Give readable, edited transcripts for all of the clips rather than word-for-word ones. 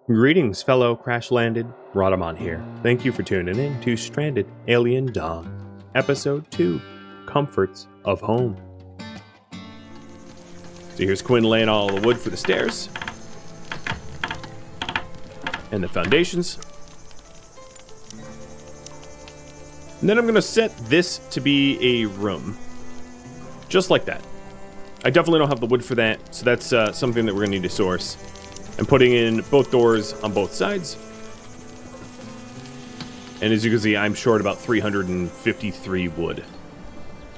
Greetings, fellow crash-landed. Rodamon here. Thank you for tuning in to Stranded Alien Dawn, Episode 2, Comforts of Home. So here's Quinn laying all the wood for the stairs. And the foundations. And then I'm going to set this to be a room. Just like that. I definitely don't have the wood for that, so that's something that we're going to need to source. I'm putting in both doors on both sides. And as you can see, I'm short about 353 wood.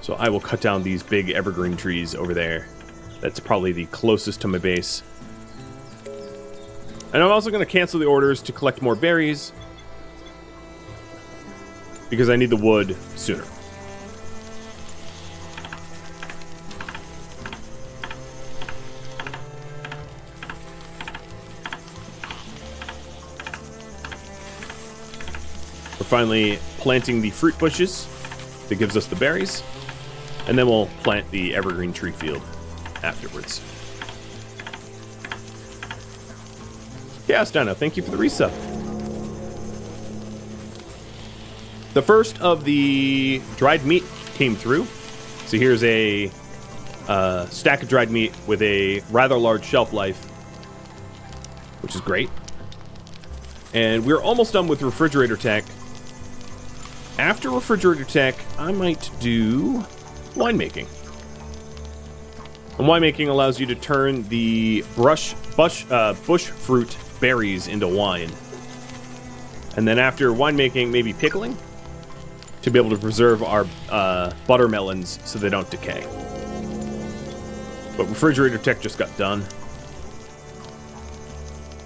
So I will cut down these big evergreen trees over there. That's probably the closest to my base. And I'm also going to cancel the orders to collect more berries, because I need the wood sooner. We're finally planting the fruit bushes that gives us the berries, and then we'll plant the evergreen tree field afterwards. Chaos Dino, thank you for the resub. The first of the dried meat came through. So here's a stack of dried meat with a rather large shelf life, which is great. And we're almost done with refrigerator tech. After refrigerator tech, I might do winemaking. And winemaking allows you to turn the bush fruit berries into wine. And then after winemaking, maybe pickling, to be able to preserve our butter melons so they don't decay. But refrigerator tech just got done.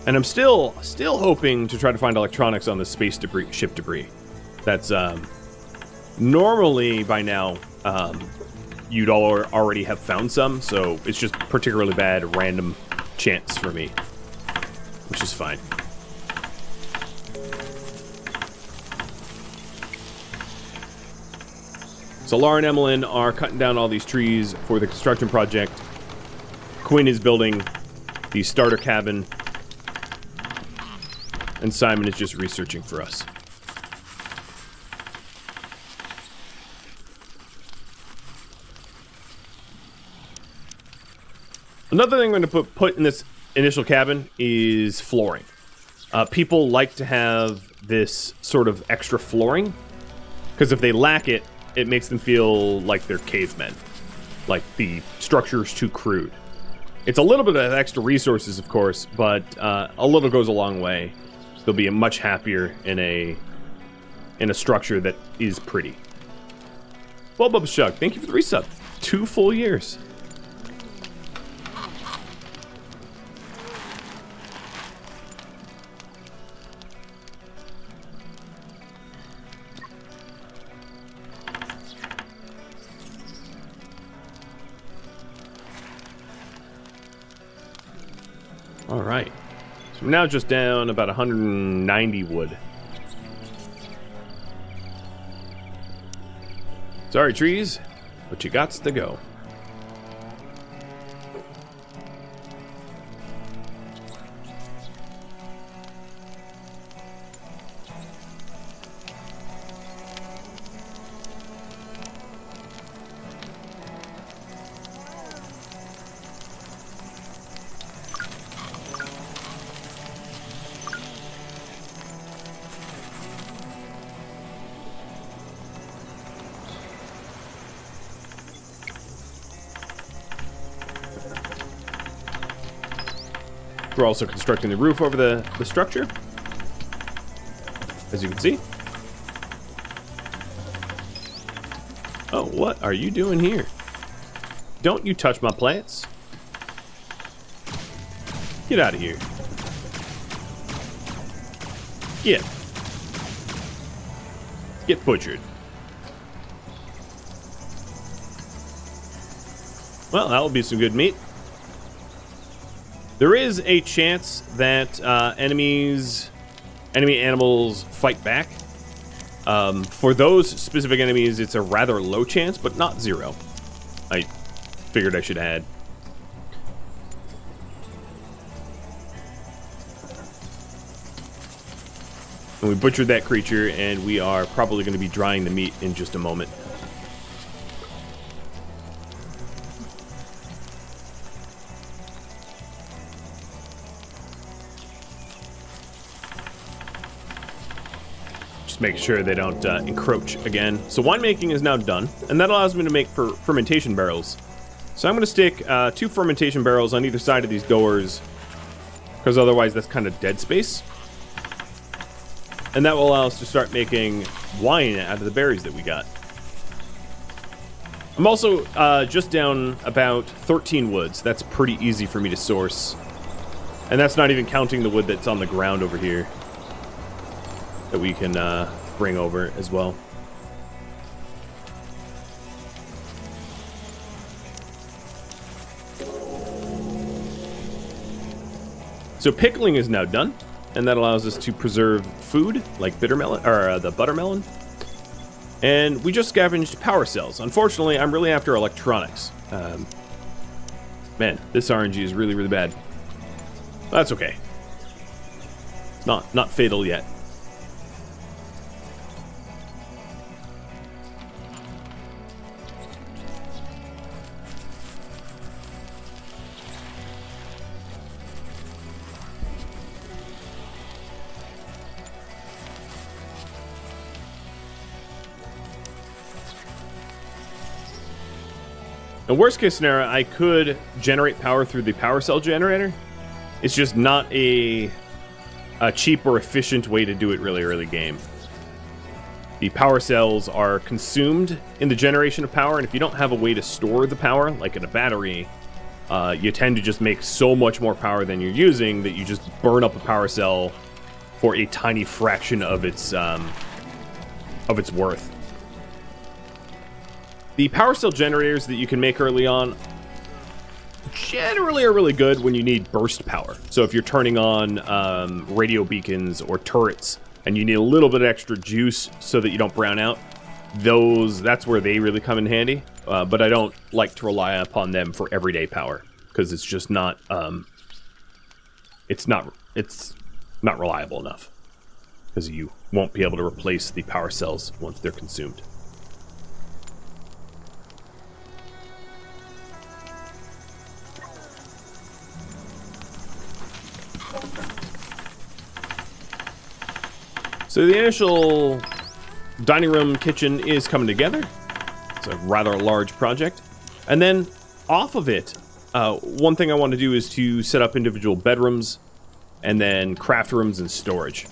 And I'm still hoping to try to find electronics on the ship debris. That's normally by now you'd already have found some, so it's just particularly bad random chance for me, which is fine. So Laura and Emmeline are cutting down all these trees for the construction project. Quinn is building the starter cabin, and Simon is just researching for us. Another thing I'm going to put in this initial cabin is flooring. People like to have this sort of extra flooring, because if they lack it, it makes them feel like they're cavemen. Like the structure's too crude. It's a little bit of extra resources, of course, but a little goes a long way. They'll be much happier in a structure that is pretty. Well, Bubba Shug, thank you for the resub. 2 full years. All right, so we're now just down about 190 wood. Sorry, trees, but you gots to go. We're also constructing the roof over the structure, as you can see. Oh, what are you doing here? Don't you touch my plants. Get out of here. Get butchered. Well, that will be some good meat. There is a chance that enemy animals fight back. For those specific enemies, it's a rather low chance, but not zero. I figured I should add. And we butchered that creature, and we are probably going to be drying the meat in just a moment. Just make sure they don't encroach again. So winemaking is now done, and that allows me to make fermentation barrels. So I'm going to stick 2 fermentation barrels on either side of these doors, because otherwise that's kind of dead space. And that will allow us to start making wine out of the berries that we got. I'm also just down about 13 woods. That's pretty easy for me to source. And that's not even counting the wood that's on the ground over here that we can bring over as well. So pickling is now done, and that allows us to preserve food like bitter melon or the buttermelon. And we just scavenged power cells. Unfortunately, I'm really after electronics. Man, this RNG is really, really bad. That's okay. It's not fatal yet. In worst case scenario, I could generate power through the power cell generator. It's just not a cheap or efficient way to do it really early game. The power cells are consumed in the generation of power, and if you don't have a way to store the power, like in a battery, you tend to just make so much more power than you're using that you just burn up a power cell for a tiny fraction of its worth. The power cell generators that you can make early on generally are really good when you need burst power. So if you're turning on radio beacons or turrets and you need a little bit of extra juice so that you don't brown out, that's where they really come in handy. But I don't like to rely upon them for everyday power because it's just not it's not reliable enough because you won't be able to replace the power cells once they're consumed. So the initial dining room kitchen is coming together. It's a rather large project. And then off of it, one thing I want to do is to set up individual bedrooms and then craft rooms and storage.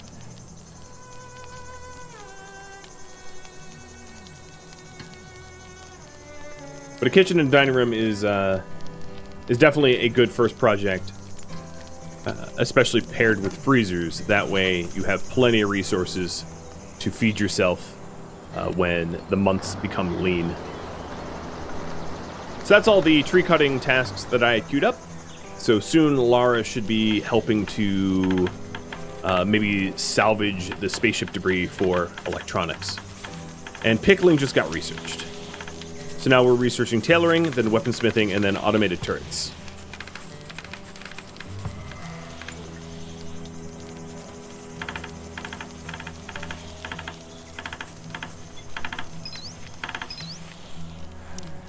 But a kitchen and dining room is definitely a good first project. Especially paired with freezers. That way you have plenty of resources to feed yourself when the months become lean. So that's all the tree cutting tasks that I had queued up. So soon Lara should be helping to maybe salvage the spaceship debris for electronics. And pickling just got researched. So now we're researching tailoring, then weaponsmithing, and then automated turrets.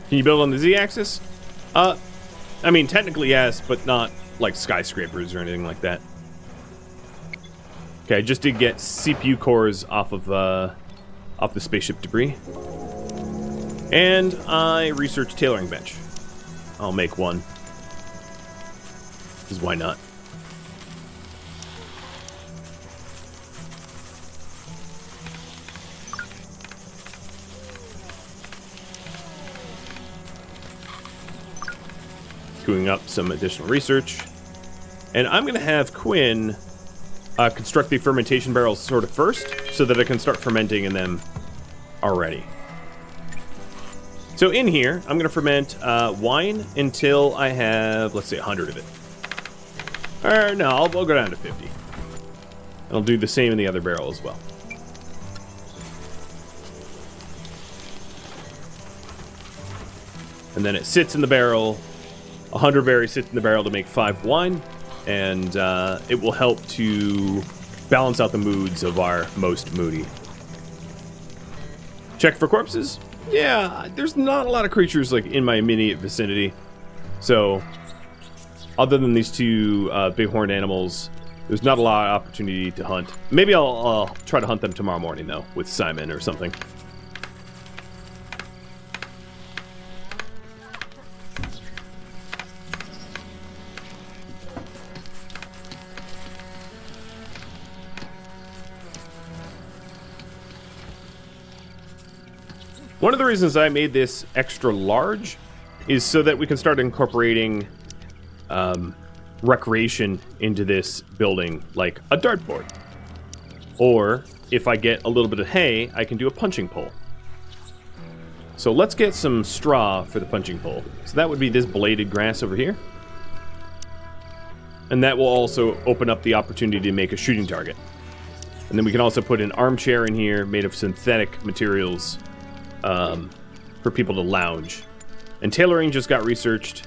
Can you build on the Z-axis? I mean, technically yes, but not like skyscrapers or anything like that. Okay, I just did get CPU cores off the spaceship debris. And I researched tailoring bench. I'll make one. Because why not? Queuing up some additional research. And I'm going to have Quinn construct the fermentation barrels sort of first, so that I can start fermenting in them already. So in here, I'm going to ferment wine until I have, let's say, 100 of it. Or no, I'll go down to 50. And I'll do the same in the other barrel as well. And then it sits in the barrel. 100 berries sit in the barrel to make 5 wine, and it will help to balance out the moods of our most moody. Check for corpses. Yeah, there's not a lot of creatures like in my immediate vicinity. So, other than these two bighorn animals, there's not a lot of opportunity to hunt. Maybe I'll try to hunt them tomorrow morning, though, with Simon or something. One of the reasons I made this extra large is so that we can start incorporating recreation into this building, like a dartboard. Or, if I get a little bit of hay, I can do a punching pole. So let's get some straw for the punching pole. So that would be this bladed grass over here. And that will also open up the opportunity to make a shooting target. And then we can also put an armchair in here made of synthetic materials for people to lounge. And tailoring just got researched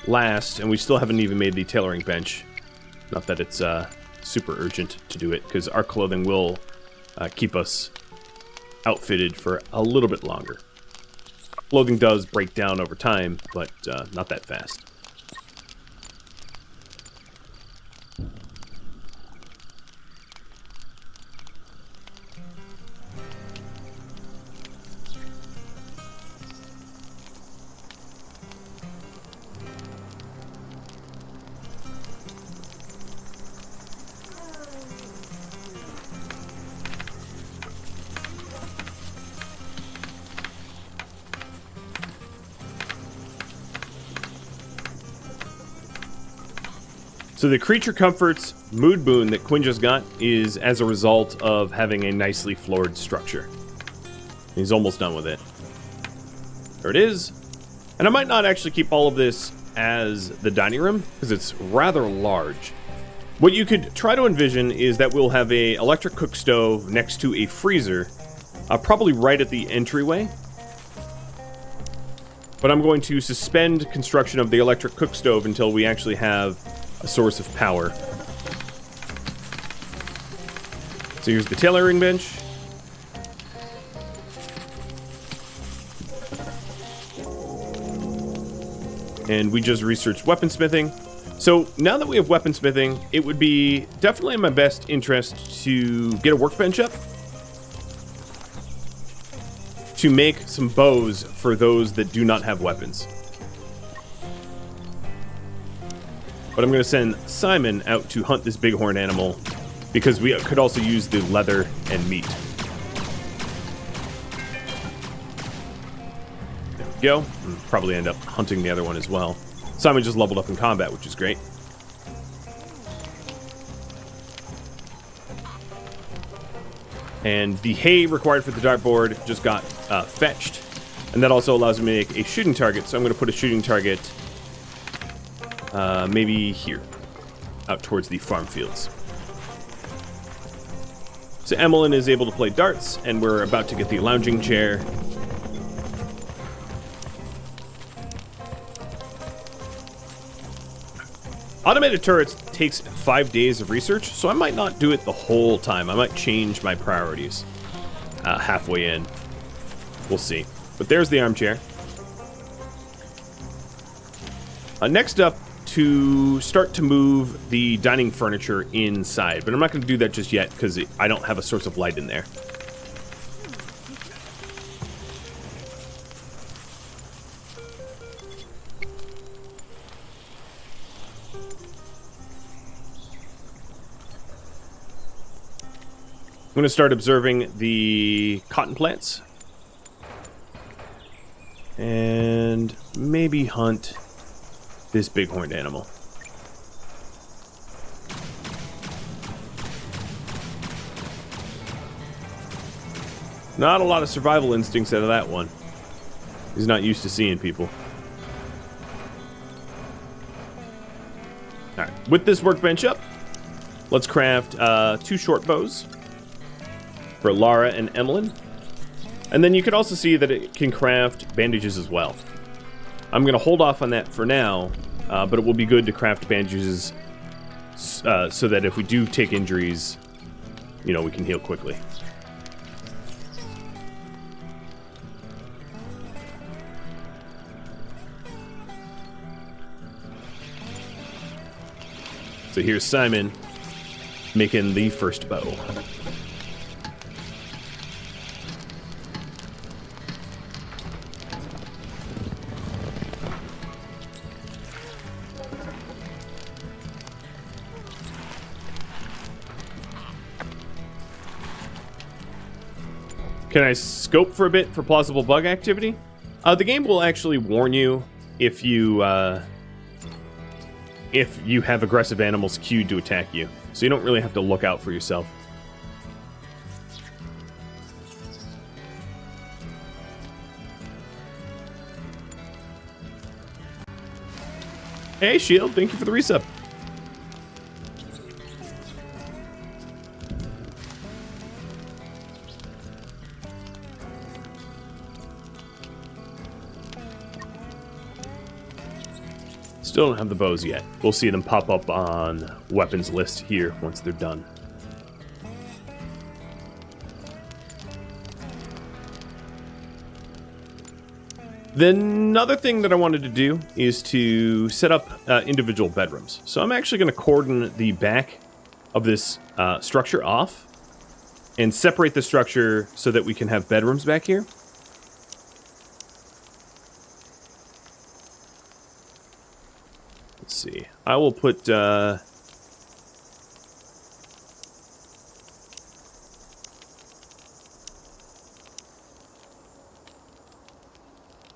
last, and we still haven't even made the tailoring bench. Not that it's super urgent to do it, because our clothing will keep us outfitted for a little bit longer. Clothing does break down over time, but not that fast. So the creature comforts mood boon that Quinn just got is as a result of having a nicely floored structure. He's almost done with it. There it is. And I might not actually keep all of this as the dining room, because it's rather large. What you could try to envision is that we'll have a electric cook stove next to a freezer, probably right at the entryway. But I'm going to suspend construction of the electric cook stove until we actually have a source of power. So here's the tailoring bench. And we just researched weaponsmithing. So now that we have weaponsmithing, it would be definitely in my best interest to get a workbench up to make some bows for those that do not have weapons. But I'm going to send Simon out to hunt this bighorn animal, because we could also use the leather and meat. There we go. We'll probably end up hunting the other one as well. Simon just leveled up in combat, which is great. And the hay required for the dartboard just got fetched. And that also allows me to make a shooting target. So I'm going to put a shooting target maybe here, out towards the farm fields. So Emmeline is able to play darts, and we're about to get the lounging chair. Automated turrets takes 5 days of research, so I might not do it the whole time. I might change my priorities halfway in. We'll see. But there's the armchair. Next up, to start to move the dining furniture inside. But I'm not going to do that just yet, because I don't have a source of light in there. I'm going to start observing the cotton plants. And maybe hunt this bighorn animal. Not a lot of survival instincts out of that one. He's not used to seeing people. Alright, with this workbench up, let's craft 2 short bows for Lara and Emmeline. And then you can also see that it can craft bandages as well. I'm going to hold off on that for now, but it will be good to craft bandages so that if we do take injuries, you know, we can heal quickly. So here's Simon making the first bow. Can I scope for a bit for plausible bug activity? The game will actually warn you if you have aggressive animals queued to attack you. So you don't really have to look out for yourself. Hey, Shield, thank you for the resub. Still don't have the bows yet. We'll see them pop up on weapons list here once they're done. Then another thing that I wanted to do is to set up individual bedrooms. So I'm actually going to cordon the back of this structure off and separate the structure so that we can have bedrooms back here. Let's see. I will put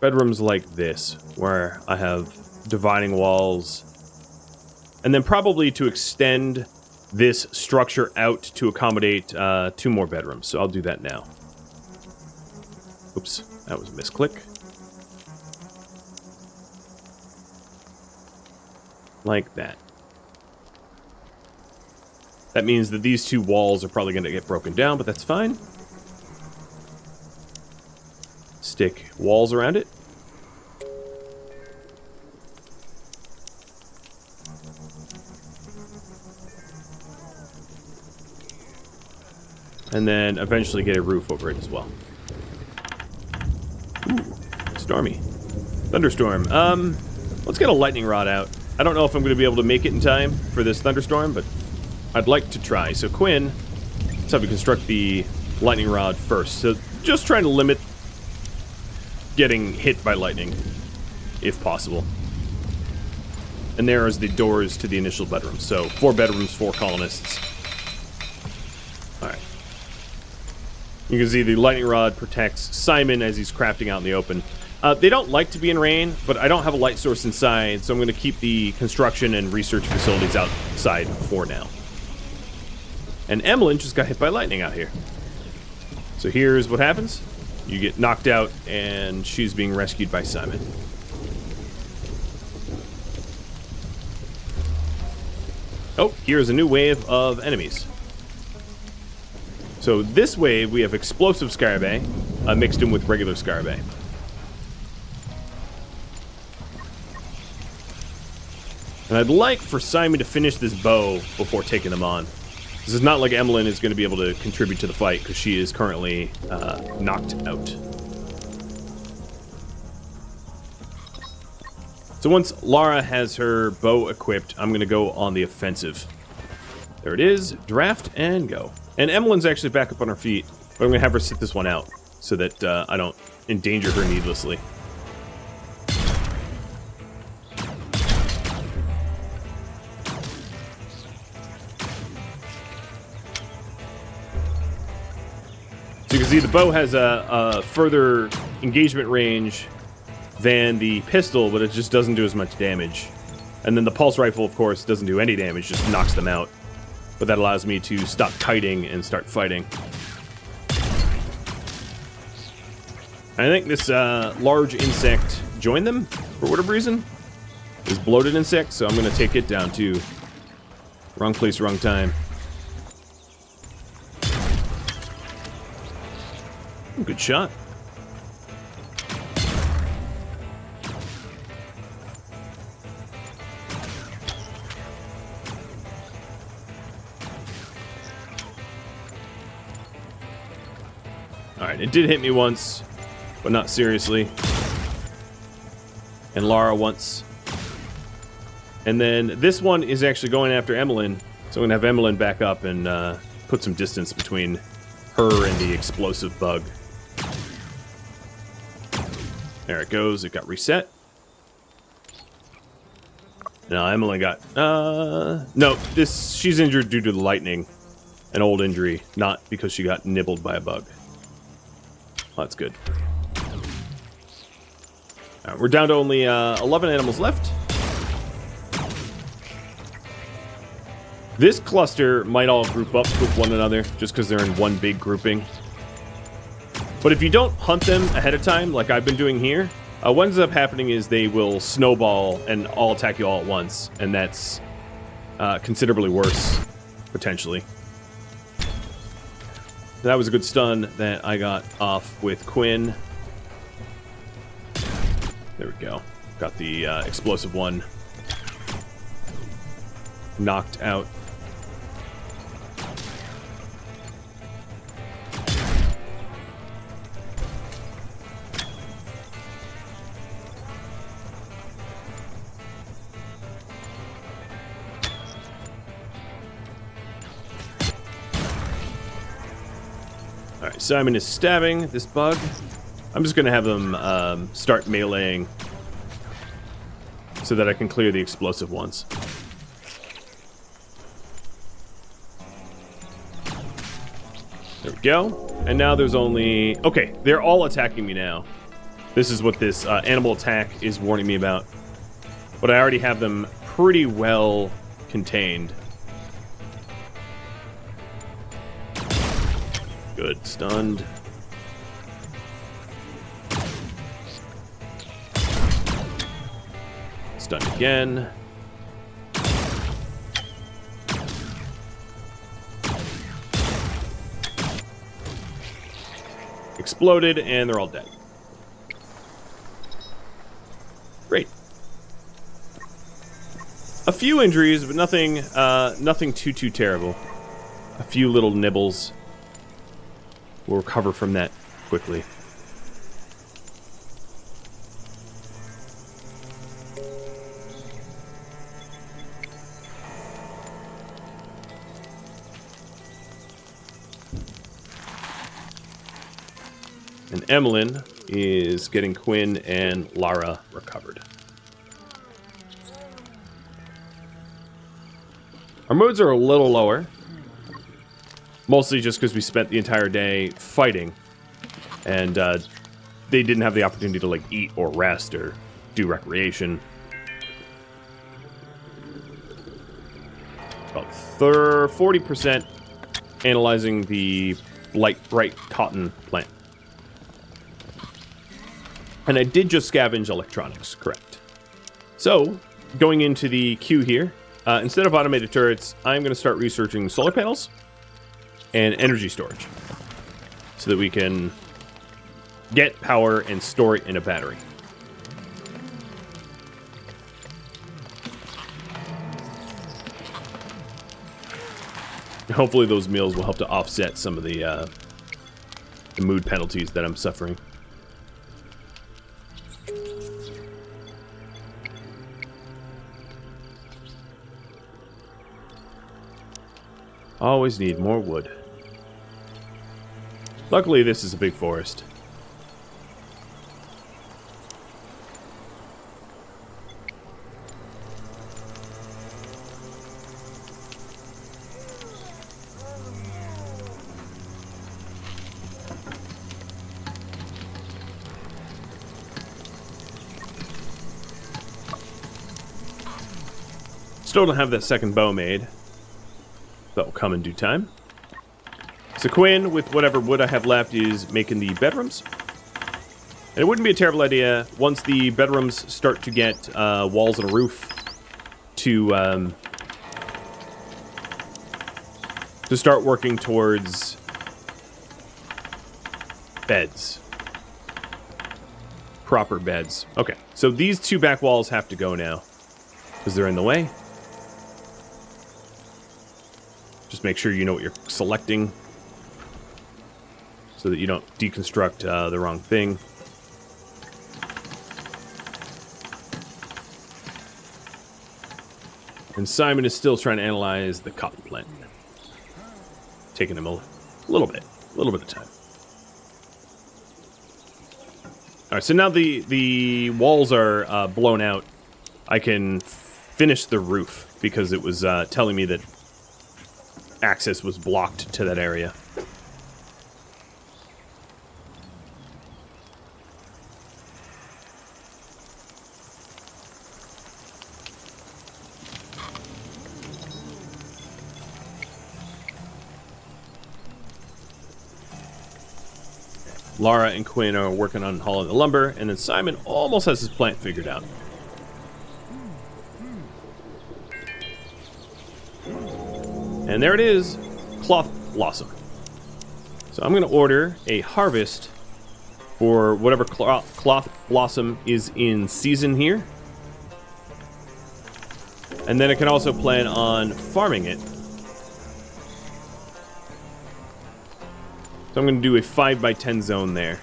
bedrooms like this, where I have dividing walls, and then probably to extend this structure out to accommodate 2 more bedrooms. So I'll do that now. Oops, that was a misclick. Like that. That means that these 2 walls are probably going to get broken down, but that's fine. Stick walls around it. And then eventually get a roof over it as well. Ooh, stormy. Thunderstorm. Let's get a lightning rod out. I don't know if I'm going to be able to make it in time for this thunderstorm, but I'd like to try. So Quinn, let's have you construct the lightning rod first. So just trying to limit getting hit by lightning, if possible. And there is the doors to the initial bedroom. So 4 bedrooms, 4 colonists. Alright. You can see the lightning rod protects Simon as he's crafting out in the open. They don't like to be in rain, but I don't have a light source inside, so I'm going to keep the construction and research facilities outside for now. And Emlyn just got hit by lightning out here. So here's what happens. You get knocked out, and she's being rescued by Simon. Oh, here's a new wave of enemies. So this wave, we have explosive Scarabée mixed in with regular Scarabée. And I'd like for Simon to finish this bow before taking them on. This is not like Emlyn is going to be able to contribute to the fight, because she is currently knocked out. So once Lara has her bow equipped, I'm going to go on the offensive. There it is. Draft and go. And Emlyn's actually back up on her feet, but I'm going to have her sit this one out so that I don't endanger her needlessly. So you can see the bow has a further engagement range than the pistol, but it just doesn't do as much damage. And then the pulse rifle, of course, doesn't do any damage, just knocks them out. But that allows me to stop kiting and start fighting. I think this large insect joined them, for whatever reason. This bloated insect, so I'm going to take it down too. Wrong place, wrong time. Good shot. Alright, it did hit me once, but not seriously. And Lara once. And then this one is actually going after Emmeline, so I'm going to have Emmeline back up and put some distance between her and the explosive bug. There it goes, it got reset. No, Emmeline got... no, she's injured due to the lightning. An old injury, not because she got nibbled by a bug. Oh, that's good. Alright, we're down to only 11 animals left. This cluster might all group up with one another, just because they're in one big grouping. But if you don't hunt them ahead of time, like I've been doing here, what ends up happening is they will snowball and all attack you all at once, and that's considerably worse, potentially. That was a good stun that I got off with Quinn. There we go. Got the explosive one knocked out. Alright, Simon is stabbing this bug. I'm just going to have them start meleeing so that I can clear the explosive ones. There we go. And now there's only... Okay, they're all attacking me now. This is what this animal attack is warning me about. But I already have them pretty well contained. Good. Stunned. Stunned again. Exploded, and they're all dead. Great. A few injuries, but nothing too terrible. A few little nibbles. We'll recover from that quickly. And Emmeline is getting Quinn and Lara recovered. Our moods are a little lower. Mostly just because we spent the entire day fighting. And they didn't have the opportunity to like eat or rest or do recreation. About 40% analyzing the light bright cotton plant. And I did just scavenge electronics, correct. So, going into the queue here, instead of automated turrets, I'm going to start researching solar panels and energy storage so that we can get power and store it in a battery. Hopefully those meals will help to offset some of the mood penalties that I'm suffering. Always need more wood. Luckily, this is a big forest. Still don't have that second bow made. That will come in due time. So Quinn, with whatever wood I have left, is making the bedrooms. And it wouldn't be a terrible idea, once the bedrooms start to get walls and a roof, to start working towards beds. Proper beds. Okay, so these two back walls have to go now, because they're in the way. Just make sure you know what you're selecting, so so that you don't deconstruct the wrong thing. And Simon is still trying to analyze the coffee plant. Taking him a little bit of time. All right, so now the walls are blown out. I can finish the roof because it was telling me that access was blocked to that area. Lara and Quinn are working on hauling the lumber, and then Simon almost has his plant figured out. And there it is, cloth blossom. So I'm going to order a harvest for whatever cloth blossom is in season here. And then I can also plan on farming it. So I'm going to do a 5x10 zone there.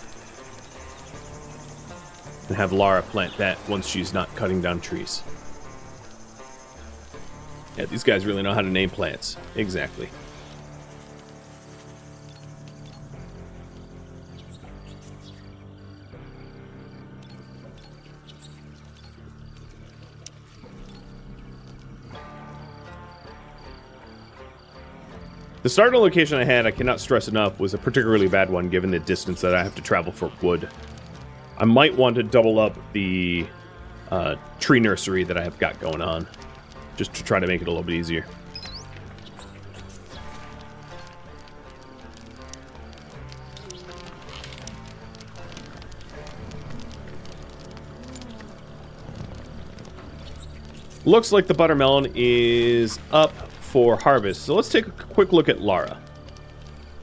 And have Lara plant that once she's not cutting down trees. Yeah, these guys really know how to name plants. Exactly. The starting location I had, I cannot stress enough, was a particularly bad one given the distance that I have to travel for wood. I might want to double up the tree nursery that I have got going on, just to try to make it a little bit easier. Looks like the buttermelon is up for harvest. So let's take a quick look at Lara.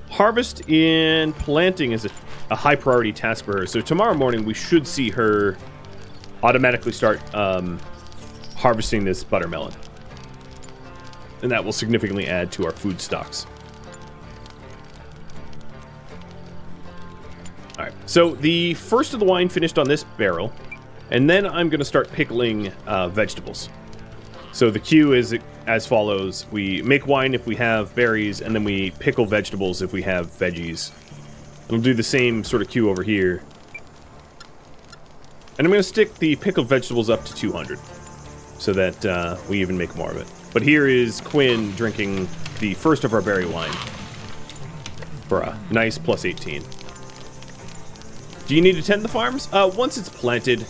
Harvest and planting is a high priority task for her. So tomorrow morning we should see her automatically start harvesting this buttermelon. And that will significantly add to our food stocks. Alright, so the first of the wine finished on this barrel. And then I'm going to start pickling vegetables. So the queue is as follows. We make wine if we have berries, and then we pickle vegetables if we have veggies. And we'll do the same sort of queue over here. And I'm going to stick the pickled vegetables up to 200, so that we even make more of it. But here is Quinn drinking the first of our berry wine for a nice plus 18. Do you need to tend the farms? Once it's planted,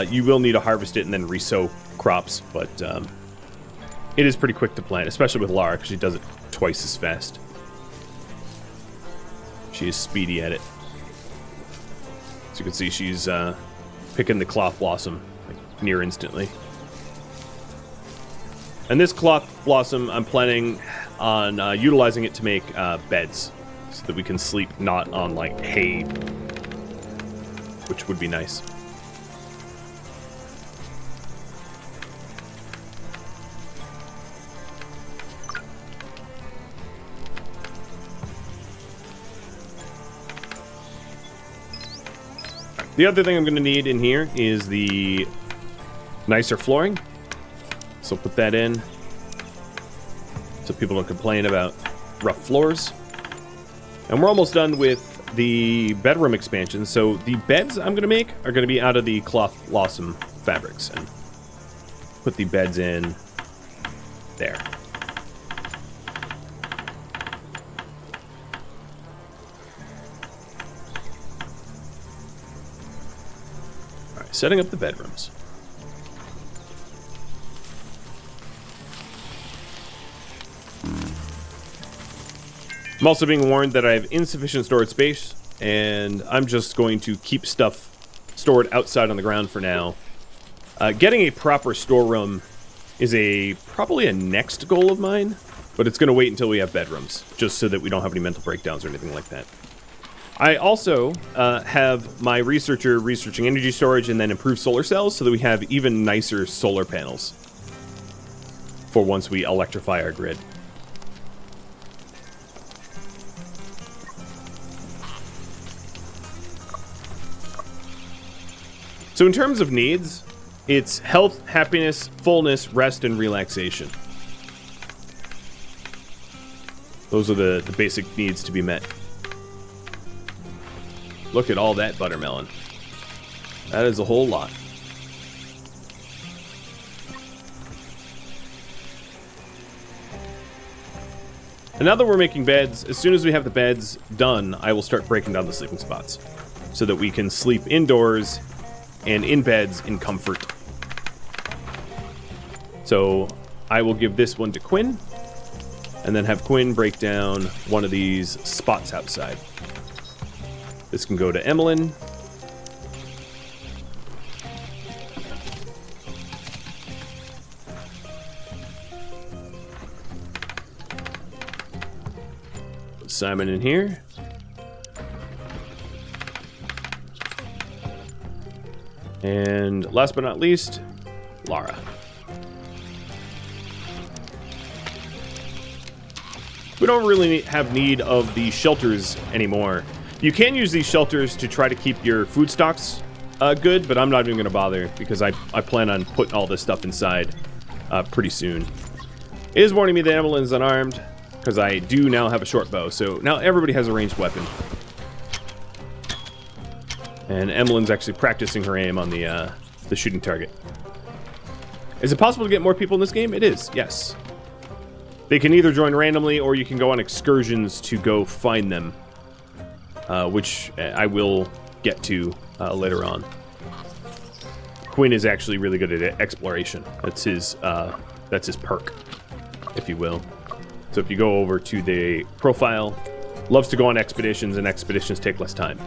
you will need to harvest it and then resow crops, but it is pretty quick to plant, especially with Lara, because she does it twice as fast. She is speedy at it. So you can see she's picking the cloth blossom like, near instantly. And this cloth blossom, I'm planning on utilizing it to make beds, so that we can sleep not on like hay, which would be nice. The other thing I'm going to need in here is the nicer flooring. So put that in so people don't complain about rough floors. And we're almost done with the bedroom expansion. So the beds I'm going to make are going to be out of the cloth blossom fabrics. And put the beds in there. Setting up the bedrooms. I'm also being warned that I have insufficient storage space, and I'm just going to keep stuff stored outside on the ground for now. Getting a proper storeroom is probably a next goal of mine, but it's going to wait until we have bedrooms, just so that we don't have any mental breakdowns or anything like that. I also have my researcher researching energy storage and then improved solar cells so that we have even nicer solar panels for once we electrify our grid. So in terms of needs, it's health, happiness, fullness, rest, and relaxation. Those are the basic needs to be met. Look at all that buttermelon. That is a whole lot. And now that we're making beds, as soon as we have the beds done, I will start breaking down the sleeping spots so that we can sleep indoors and in beds in comfort. So I will give this one to Quinn, and then have Quinn break down one of these spots outside. This can go to Emmeline. Put Simon in here. And last but not least, Lara. We don't really have need of the shelters anymore. You can use these shelters to try to keep your food stocks good, but I'm not even going to bother because I plan on putting all this stuff inside pretty soon. It is warning me that Emmeline's unarmed because I do now have a short bow, so now everybody has a ranged weapon. And Emmeline's actually practicing her aim on the shooting target. Is it possible to get more people in this game? It is, yes. They can either join randomly or you can go on excursions to go find them. Which I will get to later on. Quinn is actually really good at exploration. That's his perk, if you will. So if you go over to the profile, loves to go on expeditions, and expeditions take less time.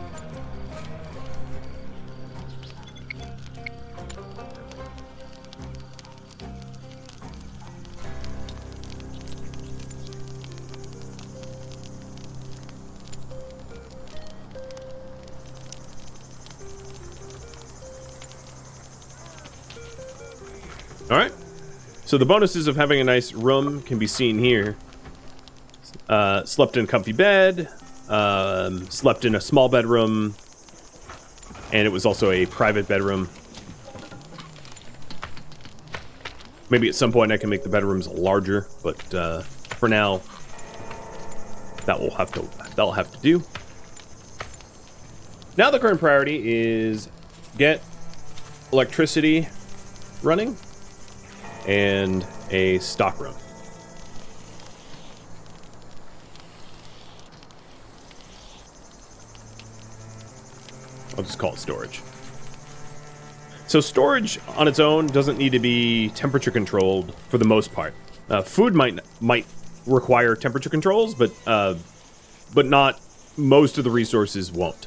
Alright, so the bonuses of having a nice room can be seen here. Slept in a comfy bed, slept in a small bedroom, and it was also a private bedroom. Maybe at some point I can make the bedrooms larger, but for now, that'll have to do. Now the current priority is get electricity running and a stock room. I'll just call it storage. So storage on its own doesn't need to be temperature controlled for the most part. Food might require temperature controls, but not most of the resources won't.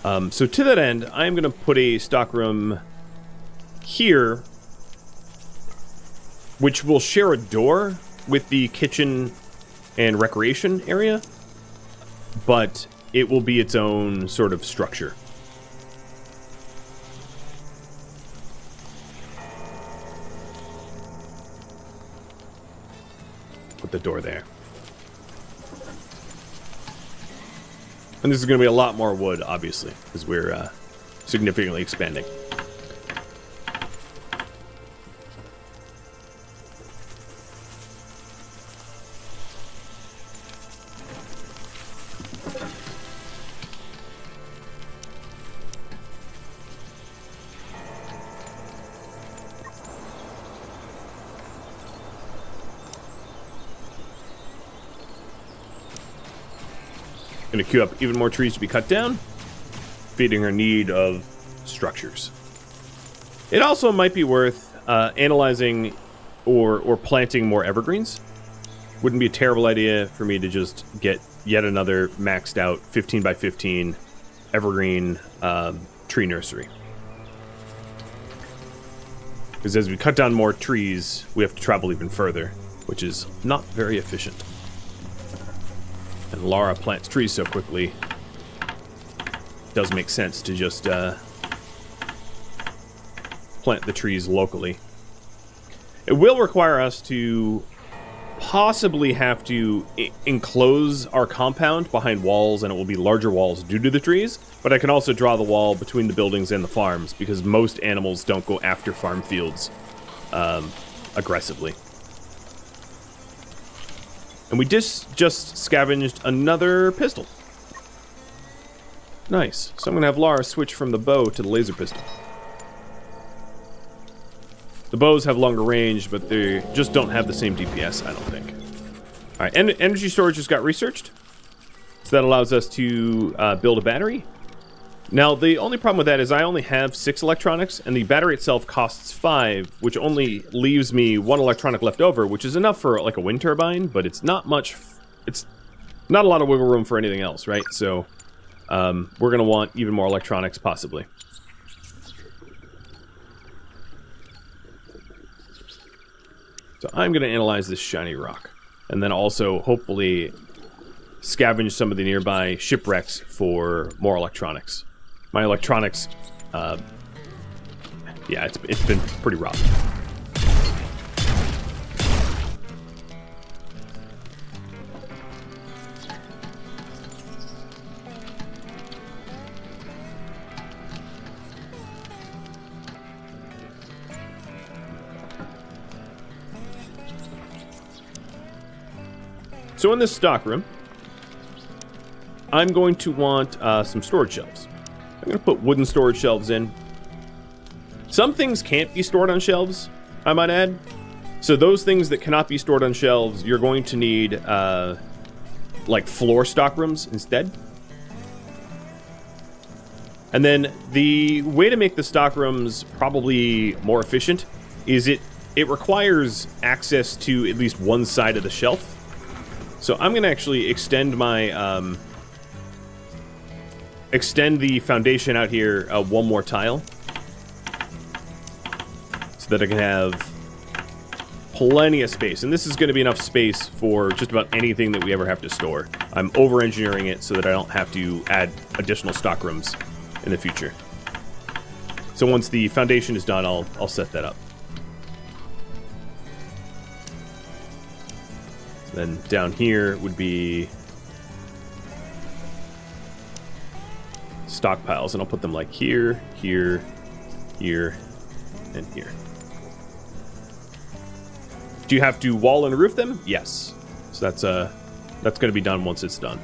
So to that end, I'm going to put a stockroom here, which will share a door with the kitchen and recreation area, but it will be its own sort of structure. Put the door there. And this is going to be a lot more wood, obviously, because we're significantly expanding. Going to queue up even more trees to be cut down, feeding her need of structures. It also might be worth analyzing or planting more evergreens. Wouldn't be a terrible idea for me to just get yet another maxed out 15 by 15 evergreen tree nursery. Because as we cut down more trees, we have to travel even further, which is not very efficient. And Lara plants trees so quickly, it does make sense to just plant the trees locally. It will require us to possibly have to enclose our compound behind walls, and it will be larger walls due to the trees, but I can also draw the wall between the buildings and the farms, because most animals don't go after farm fields aggressively. And we just scavenged another pistol. Nice. So I'm going to have Lara switch from the bow to the laser pistol. The bows have longer range, but they just don't have the same DPS, I don't think. All right, energy storage just got researched. So that allows us to build a battery. Now, the only problem with that is I only have 6 electronics, and the battery itself costs 5, which only leaves me 1 electronic left over, which is enough for, like, a wind turbine, but it's not much... It's not a lot of wiggle room for anything else, right? So, we're going to want even more electronics, possibly. So I'm going to analyze this shiny rock, and then also, hopefully, scavenge some of the nearby shipwrecks for more electronics. My electronics, yeah, it's been pretty rough. So in this stockroom, I'm going to want some storage shelves. I'm going to put wooden storage shelves in. Some things can't be stored on shelves, I might add. So those things that cannot be stored on shelves, you're going to need like floor stockrooms instead. And then the way to make the stockrooms probably more efficient is it requires access to at least one side of the shelf. So I'm going to actually extend my extend the foundation out here one more tile so that I can have plenty of space. And this is going to be enough space for just about anything that we ever have to store. I'm over-engineering it so that I don't have to add additional stockrooms in the future. So once the foundation is done, I'll set that up. Then down here would be stockpiles, and I'll put them like here, here, here, and here. Do you have to wall and roof them? Yes. So that's going to be done once it's done.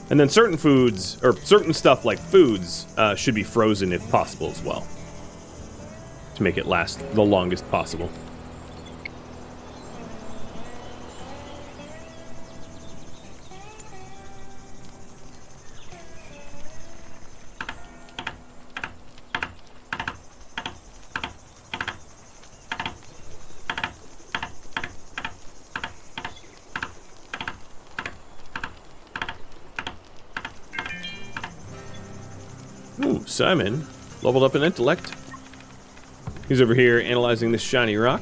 And then certain foods, or certain stuff like foods, should be frozen if possible as well, to make it last the longest possible. Ooh, Simon leveled up in intellect. He's over here analyzing this shiny rock.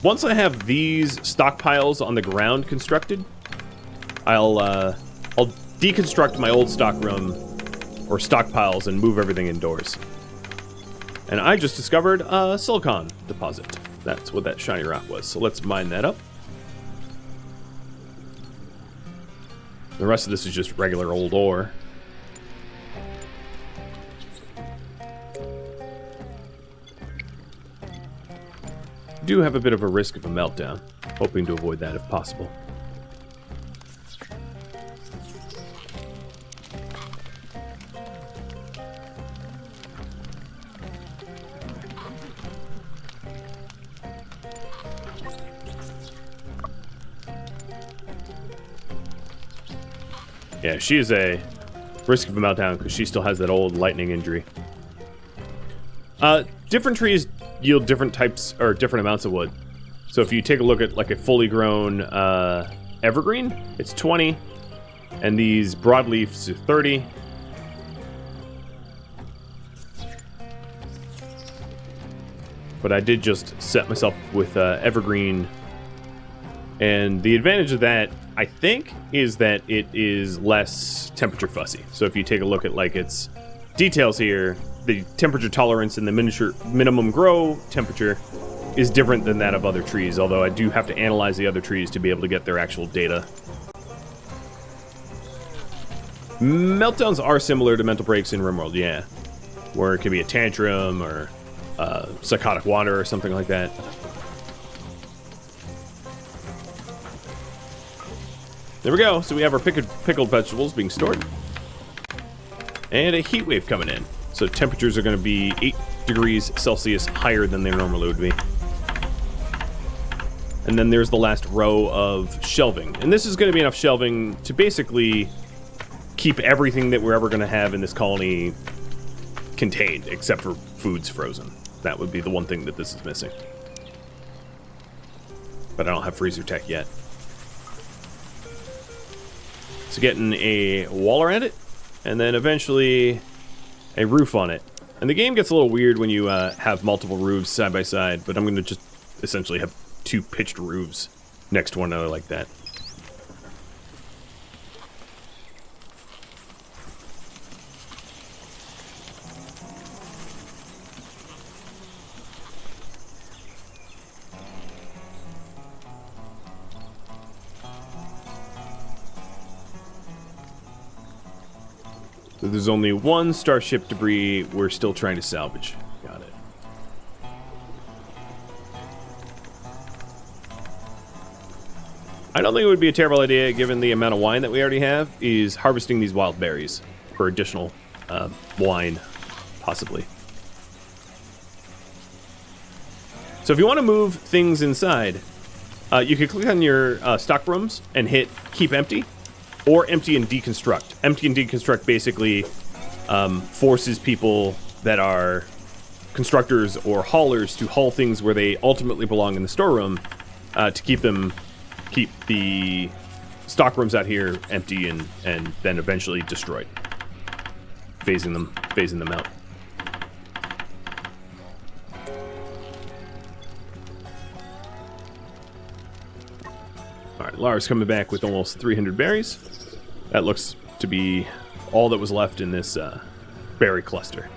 Once I have these stockpiles on the ground constructed, I'll deconstruct my old stockroom or stockpiles and move everything indoors. And I just discovered a silicon deposit. That's what that shiny rock was. So let's mine that up. The rest of this is just regular old ore. Do have a bit of a risk of a meltdown. Hoping to avoid that if possible. Yeah, she is a risk of a meltdown because she still has that old lightning injury. Different trees yield different types or different amounts of wood. So if you take a look at like a fully grown evergreen, it's 20, and these broadleafs are 30. But I did just set myself with evergreen, and the advantage of that I think, is that it is less temperature fussy. So if you take a look at like its details here, the temperature tolerance and the minimum grow temperature is different than that of other trees, although I do have to analyze the other trees to be able to get their actual data. Meltdowns are similar to mental breaks in RimWorld, yeah. Where it could be a tantrum or psychotic water or something like that. There we go. So we have our pickled vegetables being stored. And a heat wave coming in. So temperatures are going to be 8 degrees Celsius higher than they normally would be. And then there's the last row of shelving. And this is going to be enough shelving to basically keep everything that we're ever going to have in this colony contained, except for foods frozen. That would be the one thing that this is missing. But I don't have freezer tech yet. So getting a wall around it, and then eventually a roof on it. And the game gets a little weird when you have multiple roofs side by side, but I'm going to just essentially have 2 pitched roofs next to one another like that. So there's only one starship debris we're still trying to salvage. Got it. I don't think it would be a terrible idea, given the amount of wine that we already have, is harvesting these wild berries for additional wine, possibly. So if you want to move things inside, you could click on your stock rooms and hit keep empty. Or empty and deconstruct. Empty and deconstruct basically forces people that are constructors or haulers to haul things where they ultimately belong in the storeroom to keep the stock rooms out here empty and then eventually destroyed. Phasing them out. Alright, Lara's coming back with almost 300 berries. That looks to be all that was left in this berry cluster.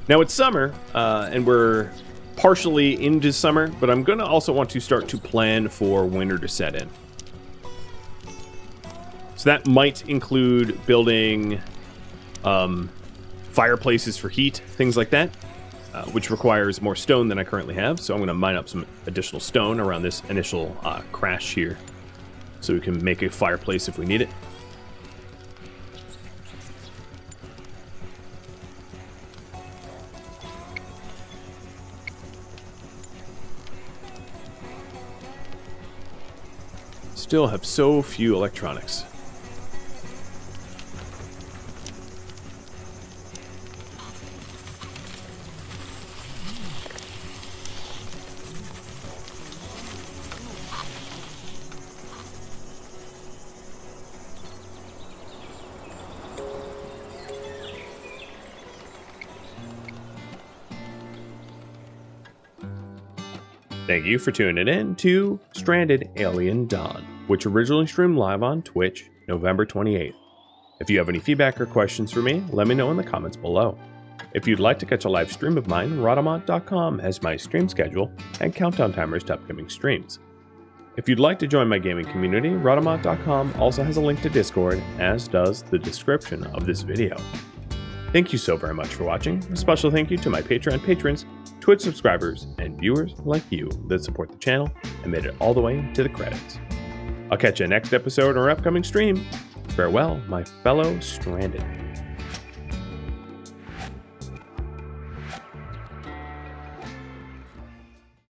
Now it's summer, and we're partially into summer, but I'm going to also want to start to plan for winter to set in. So that might include building fireplaces for heat, things like that, which requires more stone than I currently have. So I'm going to mine up some additional stone around this initial crash here so we can make a fireplace if we need it. Still have so few electronics. Thank you for tuning in to Stranded Alien Dawn, which originally streamed live on Twitch November 28th. If you have any feedback or questions for me, let me know in the comments below. If you'd like to catch a live stream of mine, Rhodamont.com has my stream schedule and countdown timers to upcoming streams. If you'd like to join my gaming community, Rhodamont.com also has a link to Discord, as does the description of this video. Thank you so very much for watching. A special thank you to my Patreon patrons, Twitch subscribers, and viewers like you that support the channel and made it all the way to the credits. I'll catch you next episode or upcoming stream. Farewell, my fellow Stranded.